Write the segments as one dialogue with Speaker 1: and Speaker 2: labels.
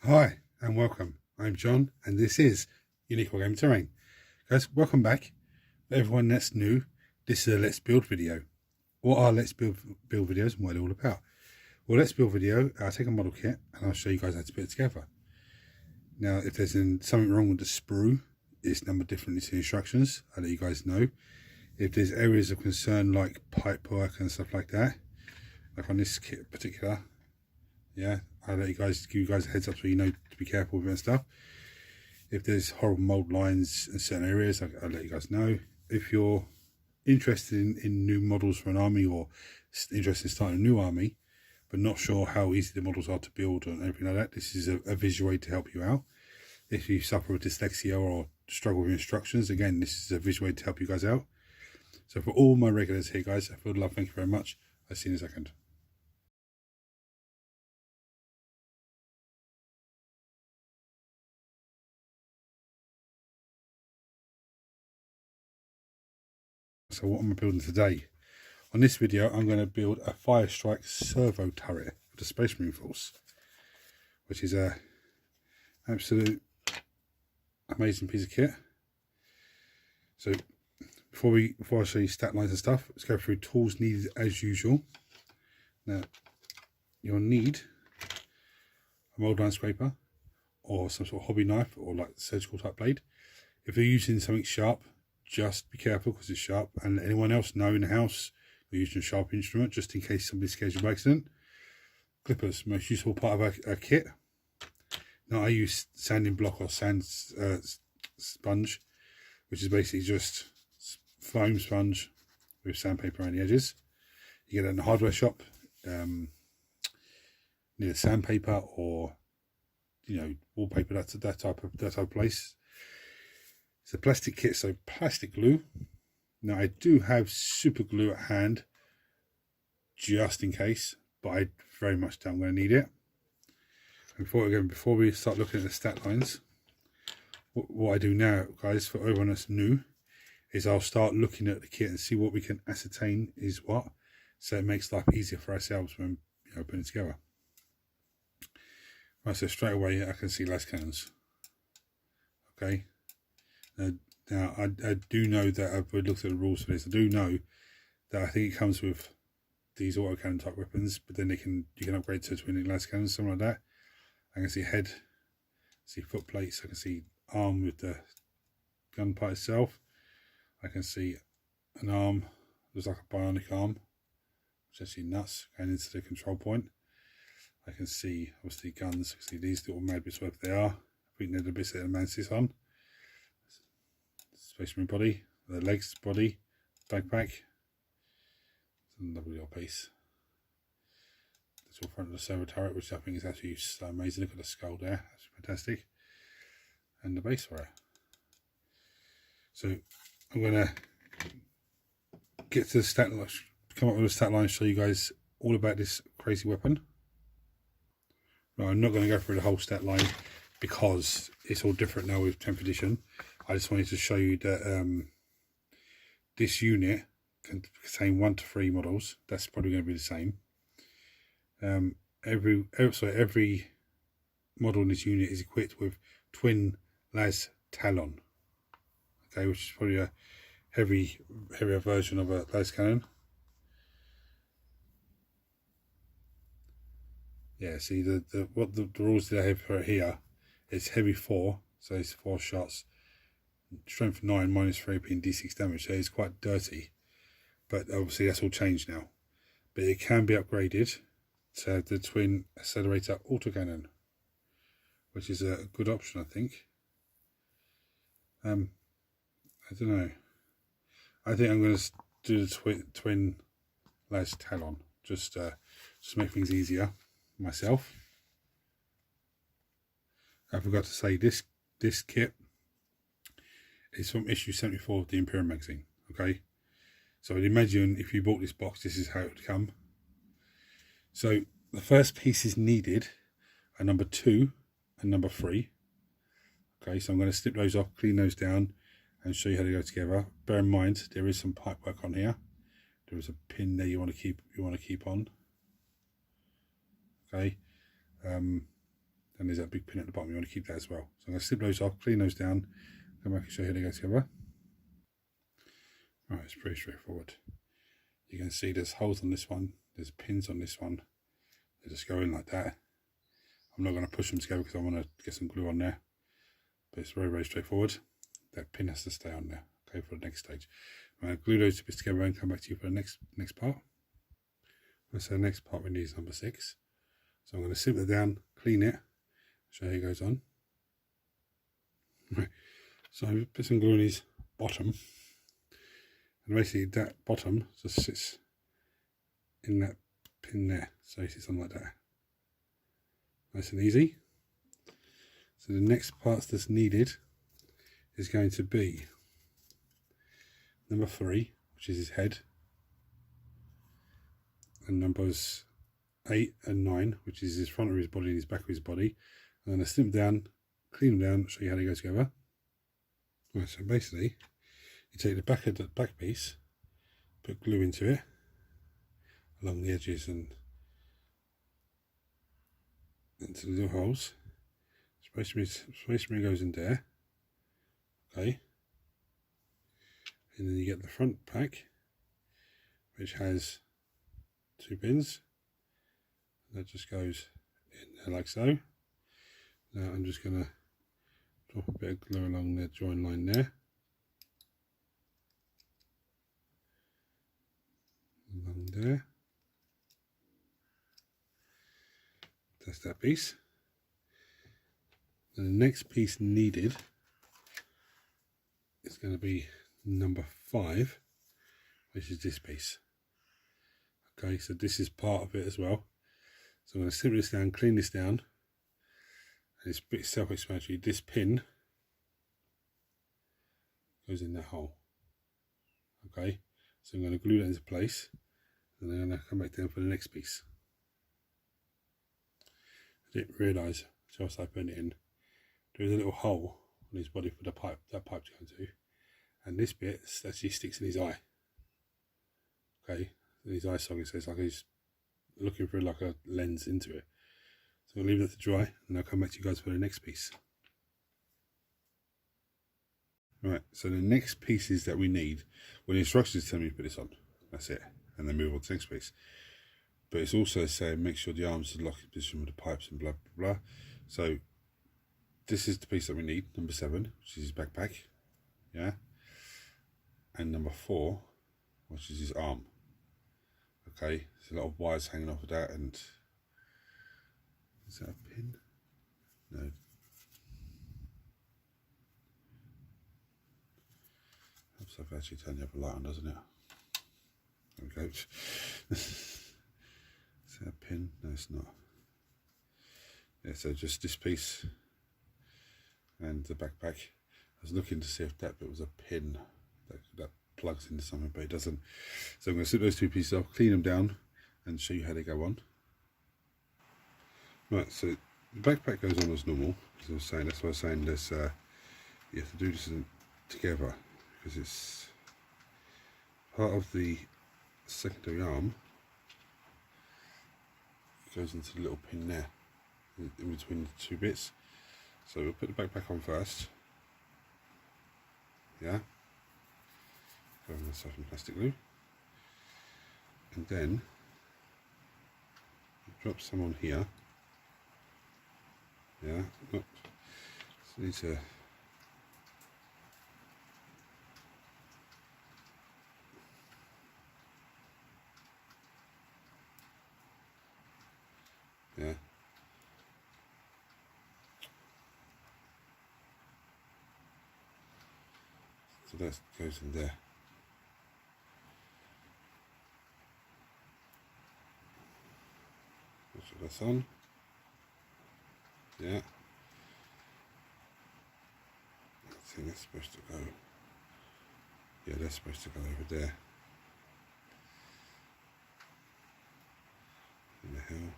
Speaker 1: Hi and welcome. I'm John and this is Unique Wargaming Terrain. Guys, welcome back. For everyone that's new, this is a Let's Build video. What are Let's Build videos and what they're all about? Well, Let's Build video, I'll take a model kit and I'll show you guys how to put it together. Now, if there's something wrong with the sprue, it's numbered differently to the instructions. I'll let you guys know. If there's areas of concern like pipe work and stuff like that, like on this kit in particular, yeah, I'll let give you guys a heads up so you know to be careful with it and stuff. If there's horrible mold lines in certain areas, I'll let you guys know. If you're interested in new models for an army, or interested in starting a new army but not sure how easy the models are to build and everything like that, this is a visual aid to help you out. If you suffer with dyslexia or struggle with instructions, again, this is a visual aid to help you guys out. So for all my regulars here, guys, I feel love, thank you very much. I'll see you in a second. So what am I building today? On this video, I'm going to build a Firestrike servo turret for the Space Marine Force, which is a absolute amazing piece of kit. So before I show you stat lines and stuff, let's go through tools needed as usual. Now, you'll need a mold line scraper or some sort of hobby knife or like surgical type blade. If you're using something sharp, just be careful because it's sharp, and let anyone else know in the house you're using a sharp instrument just in case somebody scares you by accident. Clippers, most useful part of a kit. Now I use sanding block or sand sponge, which is basically just foam sponge with sandpaper around the edges. You get it in the hardware shop. Need a sandpaper or wallpaper. That's that type of place. It's a plastic kit, so plastic glue. Now I do have super glue at hand, just in case, but I very much doubt I'm going to need it. And before we start looking at the stat lines, what I do now, guys, for everyone that's new, is I'll start looking at the kit and see what we can ascertain is what, so it makes life easier for ourselves when putting it together. Right, so straight away I can see las cannons. Okay. Now I do know that I've looked at the rules for this. I do know that I think it comes with these autocannon type weapons, but then you can upgrade to twin las cannons, something like that. I can see head, see foot plates. I can see arm with the gun part itself. I can see an arm, looks like a bionic arm, which is actually nuts, going into the control point. I can see obviously guns. I can see these little mad bits where they are. I think they're the bits that the man sits on. Space Marine body, the legs, body, backpack. It's a lovely little piece. That's all front of the servo turret, which I think is actually so amazing. Look at the skull there, that's fantastic. And the base for it. So I'm gonna get to the stat line, come up with a stat line, show you guys all about this crazy weapon. No, I'm not going to go through the whole stat line because it's all different now with 10th edition. I just wanted to show you that this unit can contain 1 to 3 models. That's probably going to be the same. Every model in this unit is equipped with twin las talon. Okay, which is probably a heavier version of a las cannon. Yeah, see the rules that I have for here is heavy 4, so it's 4 shots. Strength 9, -3 AP and D6 damage, so it's quite dirty, but obviously that's all changed now. But it can be upgraded to have the twin accelerator autocannon, which is a good option, I think. I don't know. I think I'm going to do the twin las talon, just make things easier for myself. I forgot to say this kit is from issue 74 of the Imperial magazine. Okay, so I'd imagine if you bought this box, this is how it would come. So the first pieces needed are number 2 and number 3. Okay, so I'm going to snip those off, clean those down, and show you how they go together. Bear in mind there is some pipe work on here. There is a pin there you want to keep on. Okay, and there's that big pin at the bottom. You want to keep that as well. So I'm going to slip those off, clean those down, come back and show you how they go together. Right, it's pretty straightforward. You can see there's holes on this one, there's pins on this one. They just go in like that. I'm not going to push them together because I want to get some glue on there. But it's very, very straightforward. That pin has to stay on there. Okay, for the next stage. I'm going to glue those two bits together and come back to you for the next part. So the next part we need is number 6. So I'm going to simmer it down, clean it, show you how it goes on. Right. So I put some glue on his bottom. And basically that bottom just sits in that pin there. So it sits on like that. Nice and easy. So the next parts that's needed is going to be number 3, which is his head, and numbers 8 and 9, which is his front of his body and his back of his body. I'm going to snip down, clean them down, show you how they go together. Right, so basically, you take the back of the back piece, put glue into it along the edges and into the little holes. Spacery goes in there. Okay. And then you get the front pack, which has 2 pins. That just goes in there like so. Now I'm just going to drop a bit of glue along the join line there. Along there. That's that piece. And the next piece needed is going to be number 5, which is this piece. Okay, so this is part of it as well. So I'm going to simmer this down, clean this down, and it's a bit self-explanatory. This pin goes in that hole. Okay, so I'm going to glue that into place, and then I'm going to come back down for the next piece. I didn't realise until I started putting it in, there is a little hole on his body for the pipe, that pipe's going to, and this bit actually sticks in his eye. Okay, in his eye socket, so it's like he's looking through like a lens into it. So I'll leave that to dry, and I'll come back to you guys for the next piece. Right, so the next pieces that we need, well, the instructions tell me to put this on, that's it, and then move on to the next piece. But it's also saying make sure the arms are locked in position with the pipes and blah blah blah. So this is the piece that we need, number 7, which is his backpack, yeah, and number 4, which is his arm. Okay, there's a lot of wires hanging off of that, and is that a pin? No. Helps if I actually turn the other light on, doesn't it? There we go. Is that a pin? No, it's not. Yeah, so just this piece and the backpack. I was looking to see if that bit was a pin that plugs into something, but it doesn't. So I'm going to slip those 2 pieces off, clean them down, and show you how they go on. Right, so the backpack goes on as normal, as I was saying. That's why I was saying this. You have to do this together because it's part of the secondary arm. It goes into the little pin there, in between the 2 bits. So we'll put the backpack on first. Yeah. Cover myself in plastic glue. And then drop some on here. Yeah. Oops. So need to yeah. So that goes in there. So that's on. Yeah. I think that's supposed to go. Yeah, that's supposed to go over there. In the hell.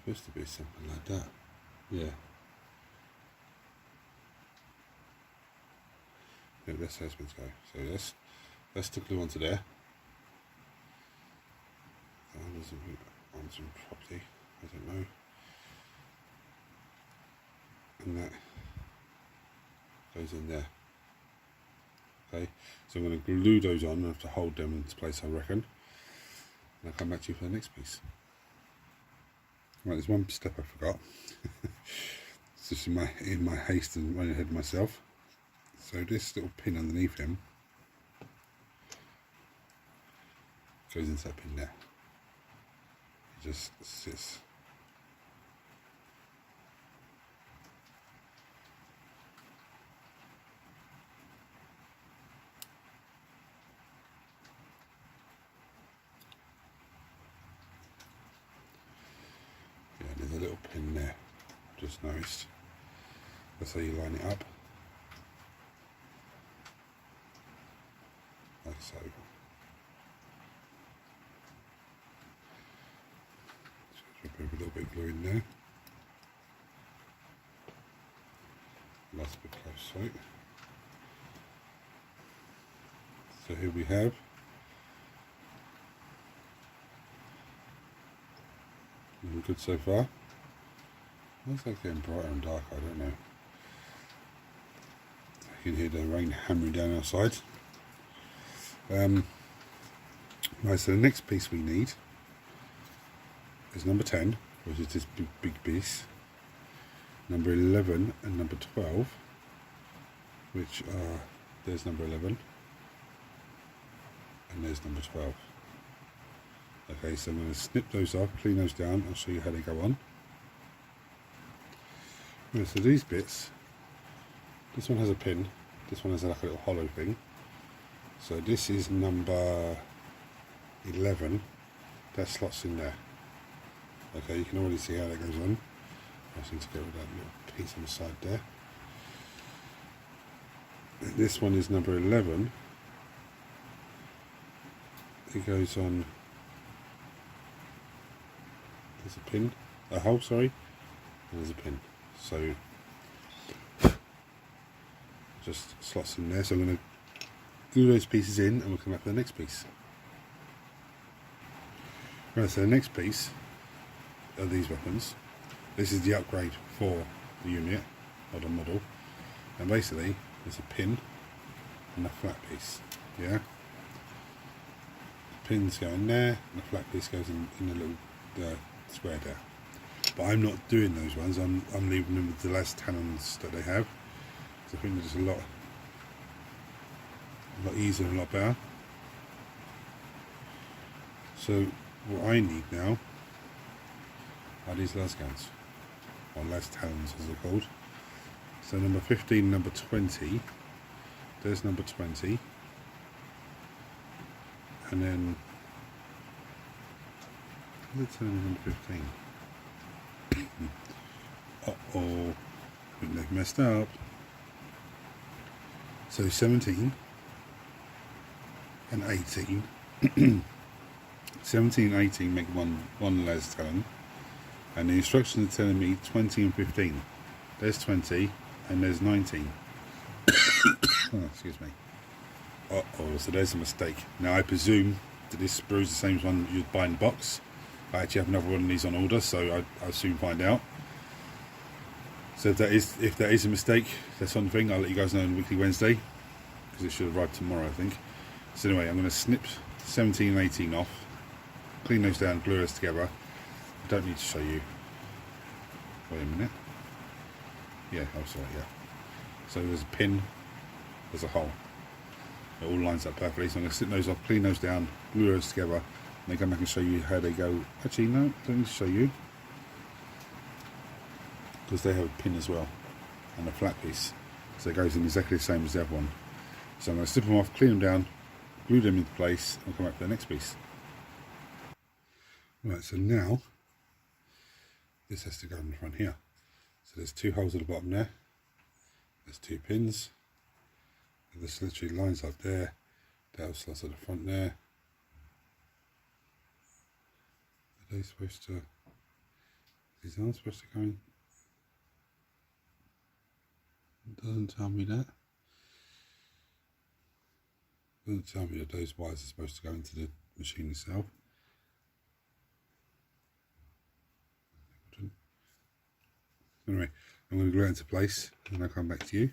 Speaker 1: It's supposed to be something like that. Yeah. Yeah, that's how it's meant to go. So let's the glue onto there. Onto property, I don't know. And that goes in there. Okay, so I'm going to glue those on. I have to hold them into place, I reckon. And I'll come back to you for the next piece. Right, there's one step I forgot. It's just in my haste and running ahead of myself. So this little pin underneath him goes into that pin there. It just sits. Yeah, there's a little pin there. Just noticed. That's how you line it up. Like so. Just put a little bit of glue in there. That's a bit close, right? So here we have looking good so far. Looks like getting brighter and darker, I don't know. You can hear the rain hammering down outside. Right, so the next piece we need is number 10, which is this big piece. Number 11 and number 12, which are, there's number 11 and there's number 12. Okay, so I'm going to snip those off, clean those down, I'll show you how they go on. Right, so these bits, this one has a pin, this one has like a little hollow thing. So this is number 11, that slots in there. Okay, you can already see how that goes on. I just need to get rid of that little piece on the side there. And this one is number 11. It goes on, there's a pin, a hole, sorry, and there's a pin. So just slots in there. So I'm going to glue those pieces in and we'll come back to the next piece. Right, so the next piece are these weapons. This is the upgrade for the unit or the model, and basically there's a pin and a flat piece. Yeah, the pins go in there and the flat piece goes in the little square there. But I'm not doing those ones. I'm leaving them with the last talons that they have, because I think they're just a lot easier and a lot better. So what I need now are these las guns, or las talons as they're called. So number 15, number 20, there's number 20, and then let's turn number 15. Uh-oh, I think they've messed up. So 17 and 18. 17 and 18 make one las talon, and the instructions are telling me 20 and 15. There's 20 and there's 19. Oh, excuse me. Uh-oh, so there's a mistake. Now I presume that this sprue is the same one you'd buy in box. I actually have another one of these on order, so I'll soon find out. So if that is a mistake, that's one thing. I'll let you guys know on Weekly Wednesday, because it should arrive tomorrow, I think. So anyway, I'm going to snip 17 and 18 off, clean those down, glue those together. I don't need to show you. Wait a minute. Yeah, oh sorry, yeah. So there's a pin, there's a hole. It all lines up perfectly. So I'm going to snip those off, clean those down, glue those together, and then come back and show you how they go. Actually, no, I don't need to show you, because they have a pin as well and a flat piece, so it goes in exactly the same as the other one. So I'm going to snip them off, clean them down, glue them into place, and come back to the next piece. Right, so now this has to go in the front here. So there's two holes at the bottom there, there's two pins, and this literally lines up there, that slots at the front there. Are they supposed to, these aren't supposed to go in? It doesn't tell me that. Doesn't tell me that those wires are supposed to go into the machine itself. Anyway, I'm going to glue it into place and I'll come back to you.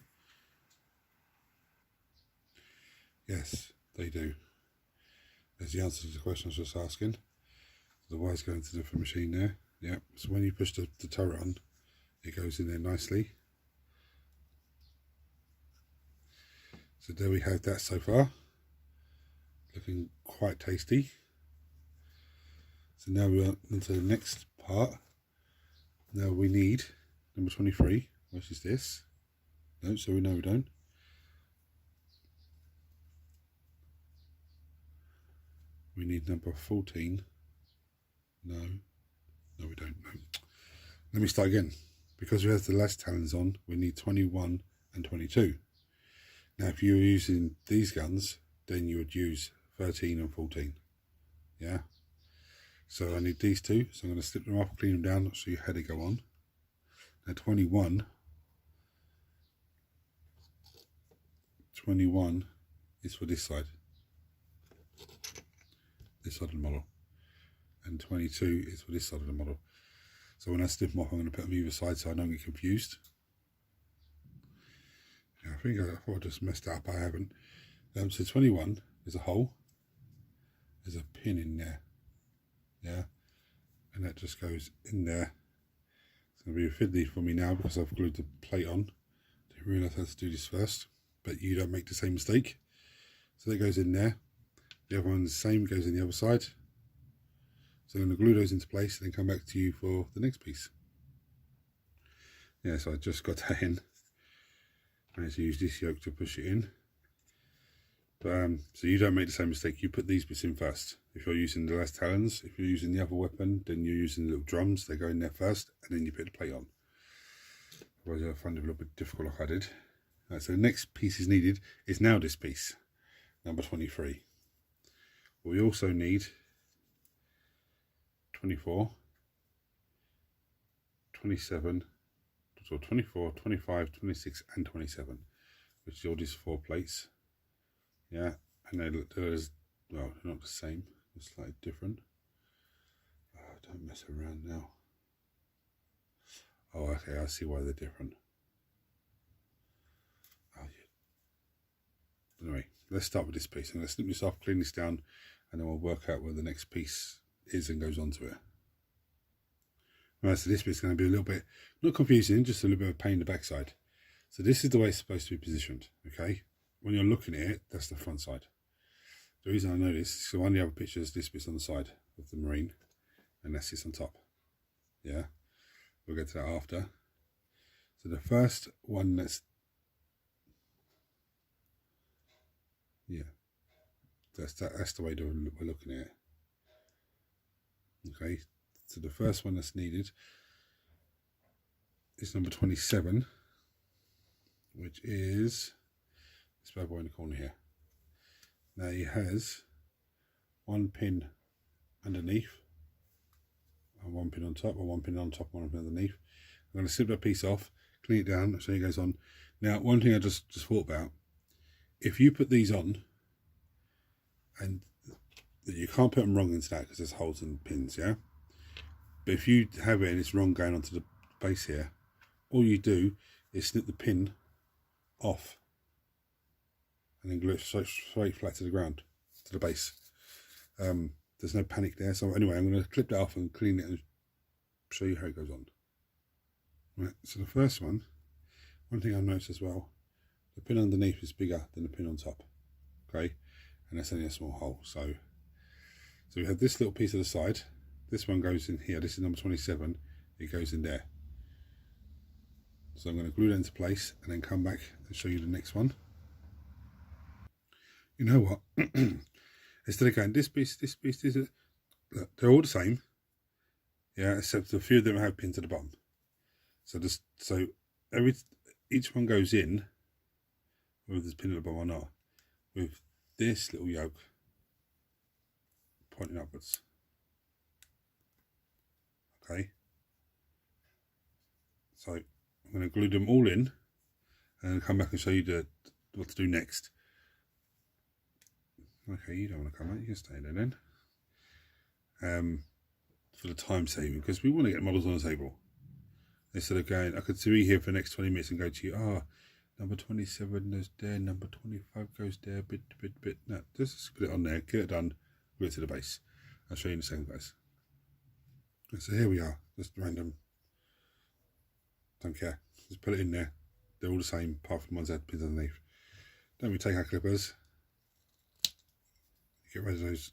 Speaker 1: Yes, they do. There's the answer to the question I was just asking. The wires go into the different machine there. Yeah, so when you push the turret on, it goes in there nicely. So there we have that so far. Looking quite tasty. So now we're on to the next part. Now we need number 23, which is this. No, so we know we don't. We need number 14. No, we don't. No. Let me start again. Because we have the last talons on, we need 21 and 22. Now, if you were using these guns, then you would use 13 and 14. Yeah. So I need these two. So I'm going to slip them off, clean them down, so your header go on. Now 21 is for this side of the model, and 22 is for this side of the model. So when I slip them off, I'm going to put them either side so I don't get confused. Yeah, I thought I just messed it up. I haven't. So 21 is a hole. There's a pin in there. Yeah, and that just goes in there. It's going to be a fiddly for me now because I've glued the plate on. Didn't realise how to do this first, but you don't make the same mistake. So that goes in there. The other one's the same, goes in the other side. So I'm going to glue those into place and then come back to you for the next piece. Yeah, so I just got that in. I need to use this yoke to push it in. But, so you don't make the same mistake. You put these bits in first. If you're using the last talons, if you're using the other weapon, then you're using the little drums. They go in there first, and then you put the plate on. Otherwise, I find it a little bit difficult like I did. Right, so the next piece is needed is now this piece, number 23. We also need 24, 27, so 24, 25, 26 and 27, which is all these 4 plates. Yeah, and there's, well, they're not the same, they're slightly different. Don't mess around now. Oh, okay, I see why they're different. Oh, yeah. Anyway, let's start with this piece. I'm going to snip this off, clean this down, and then we'll work out where the next piece is and goes onto it. Right, so this bit's going to be a little bit, not confusing, just a little bit of a pain in the backside. So this is the way it's supposed to be positioned, okay? When you're looking at it, that's the front side. The reason I know this is so one of the other pictures, this bit's on the side of the Marine, and that sits on top. Yeah, we'll get to that after. So the first one that's, yeah, that's the way we're looking at it. Okay, so the first one that's needed is number 27, which is this bad boy in the corner here. Now he has 1 pin underneath, and 1 pin on top, or 1 pin on top, 1 pin underneath. I'm going to slip that piece off, clean it down, so it goes on. Now, one thing I just thought about, if you put these on, and you can't put them wrong into that because there's holes and pins, yeah? But if you have it and it's wrong going onto the base here, all you do is snip the pin off and then glue it straight flat to the ground, to the base. There's no panic there. So anyway, I'm going to clip that off and clean it and show you how it goes on. Right, so the first one thing I've noticed as well, the pin underneath is bigger than the pin on top, okay? And that's only a small hole. So we have this little piece of the side. This one goes in here. This is number 27. It goes in there. So I'm going to glue that into place and then come back and show you the next one. You know what? Instead of going this piece, look, they're all the same. Yeah, except a few of them have pins at the bottom. So each one goes in, whether there's a pin at the bottom or not, with this little yoke pointing upwards. Okay. So I'm going to glue them all in and come back and show you what to do next. Okay, you don't want to come out, you can stay there then. For the time saving, because we want to get models on the table. Instead of going, I could be here for the next 20 minutes and go to you, number 27 goes there, number 25 goes there, bit. No, just put it on there, get it done, go to the base. I'll show you in a second, guys. So here we are, just random. Don't care, just put it in there. They're all the same, apart from the ones that had pins underneath. Then we take our clippers, get rid of those.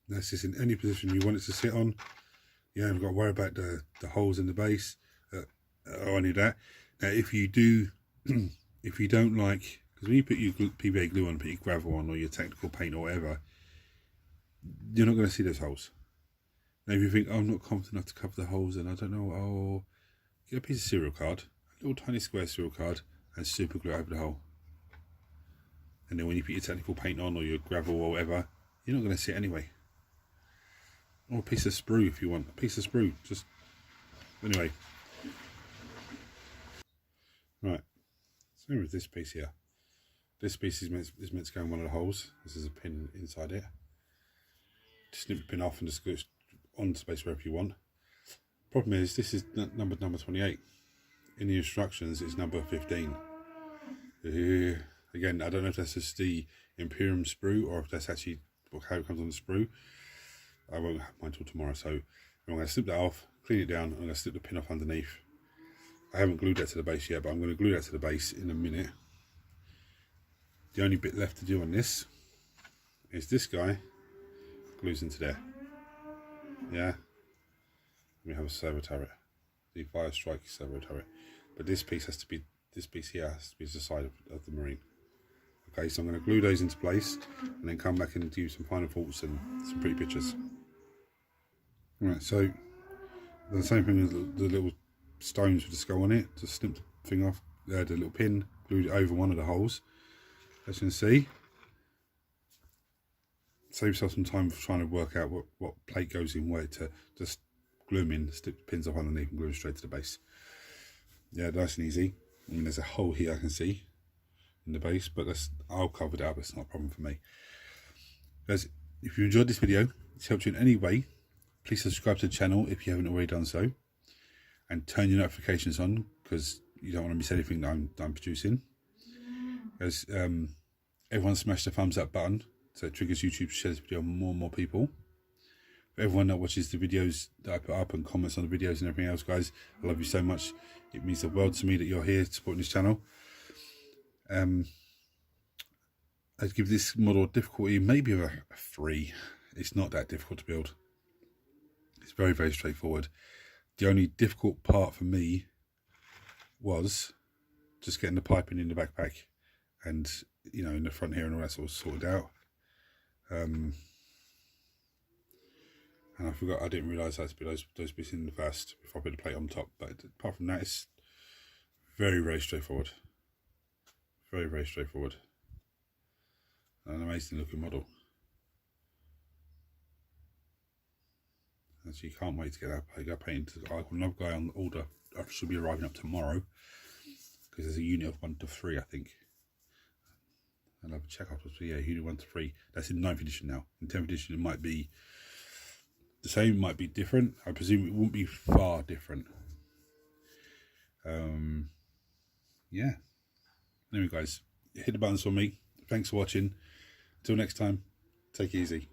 Speaker 1: That's just in any position you want it to sit on. You haven't got to worry about the holes in the base or any of that. Now, if you do, if you don't like, because when you put your PVA glue on, put your gravel on, or your technical paint or whatever, you're not going to see those holes. Now, if you think, I'm not confident enough to cover the holes, and I don't know, get a piece of cereal card, a little tiny square cereal card, and super glue over the hole. And then when you put your technical paint on, or your gravel or whatever, you're not going to see it anyway. Or a piece of sprue if you want. A piece of sprue. Just anyway. Right. So with this piece here. This piece is meant to go in one of the holes. This is a pin inside it. Just snip the pin off and just go on space wherever you want. Problem is, this is number 28. In the instructions, it's number 15. Again, I don't know if that's just the Imperium sprue or if that's actually how it comes on the sprue. I won't have mine till tomorrow, so I'm going to snip that off, clean it down, and I'm going to slip the pin off underneath. I haven't glued that to the base yet, but I'm going to glue that to the base in a minute. The only bit left to do on this is this guy glues into there. Yeah. We have a servo turret, the Firestrike servo turret, but this piece has to be, this piece here has to be the side of the Marine. Okay, so I'm going to glue those into place and then come back and do some final thoughts and some pretty pictures. Right, so the same thing as the little stones with the skull on it. Just snip the thing off, the little pin, glued it over one of the holes. As you can see, save yourself some time for trying to work out what plate goes in where, to just glue them in, stick the pins off underneath and glue them straight to the base. Yeah, nice and easy. I mean, there's a hole here I can see in the base, but I'll cover it up, it's not a problem for me. Guys, if you enjoyed this video, it's helped you in any way, please subscribe to the channel if you haven't already done so, and turn your notifications on because you don't want to miss anything that I'm producing. As everyone smash the thumbs up button so it triggers YouTube to share this video with more and more people. For everyone that watches the videos that I put up and comments on the videos and everything else, guys, I love you so much. It means the world to me that you're here supporting this channel. I'd give this model difficulty maybe a 3. It's not that difficult to build. It's very, very straightforward. The only difficult part for me was just getting the piping in the backpack and, you know, in the front here and all that sort of sorted out. And I forgot, I didn't realise I had to put those bits in first before I put the plate on top. But apart from that, it's very, very straightforward. Very, very straightforward. An amazing looking model. Actually, can't wait to get that painted. I've got another guy on order. I should be arriving up tomorrow because there's a unit of 1 to 3, I think. I'll have a check after. So yeah, unit 1 to 3. That's in 9th edition now. In 10th edition, it might be the same, it might be different. I presume it won't be far different. Yeah. Anyway, guys, hit the buttons for me. Thanks for watching. Until next time, take it easy.